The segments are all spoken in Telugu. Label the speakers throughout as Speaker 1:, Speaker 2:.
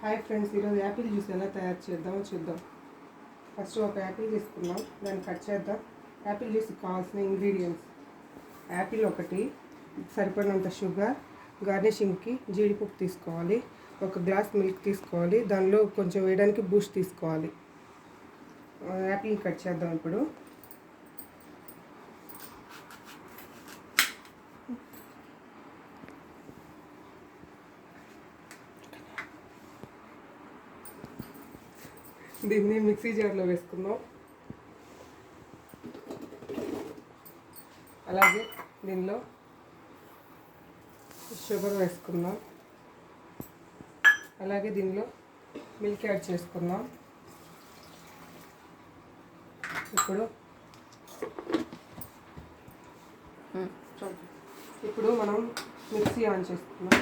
Speaker 1: హాయ్ ఫ్రెండ్స్, ఈరోజు యాపిల్ జ్యూస్ ఎలా తయారు చేద్దామో చూద్దాం. ఫస్ట్ ఒక యాపిల్ తీసుకుందాం, దాన్ని కట్ చేద్దాం. యాపిల్ జ్యూస్కి కావాల్సిన ఇంగ్రీడియంట్స్: యాపిల్ ఒకటి, సరిపడినంత షుగర్, గార్నిషింగ్కి జీడిపప్పు తీసుకోవాలి, ఒక గ్లాస్ మిల్క్ తీసుకోవాలి, దానిలో కొంచెం వేయడానికి బూస్ట్ తీసుకోవాలి. యాపిల్ని కట్ చేద్దాం ఇప్పుడు. దీన్ని మిక్సీ జార్లో వేసుకుందాం. అలాగే దీనిలో షుగర్ వేసుకుందాం. అలాగే దీనిలో మిల్క్ యాడ్ చేసుకుందాం. ఇప్పుడు మనం మిక్సీ ఆన్ చేసుకుందాం.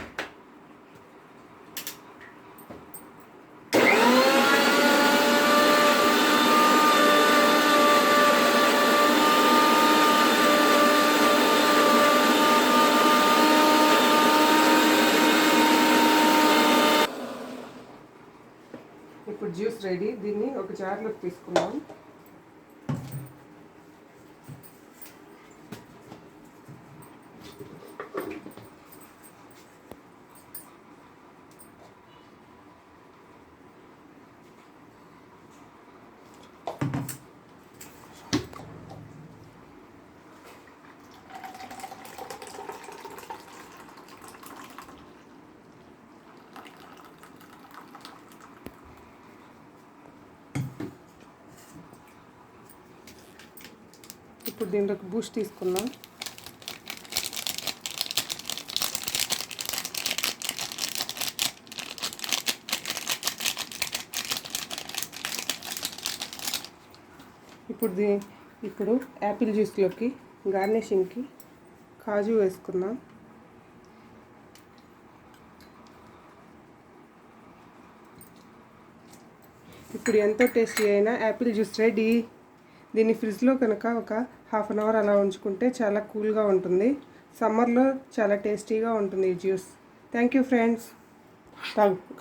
Speaker 1: ఇప్పుడు జ్యూస్ రెడీ. దీన్ని ఒక జార్లోకి తీసుకుందాం. ఇప్పుడు దీంట్లోకి బూస్ట్ తీసుకుందాం. ఇప్పుడు యాపిల్ జ్యూస్లోకి గార్నిషింగ్కి కాజు వేసుకుందాం. ఇప్పుడు ఎంతో టేస్టీ అయిన యాపిల్ జ్యూస్ రెడీ. దీన్ని ఫ్రిడ్జ్లో కనుక ఒక హాఫ్ అన్ అవర్ అలా ఉంచుకుంటే చాలా కూల్గా ఉంటుంది. సమ్మర్లో చాలా టేస్టీగా ఉంటుంది ఈ జ్యూస్. Thank you friends. తాగు.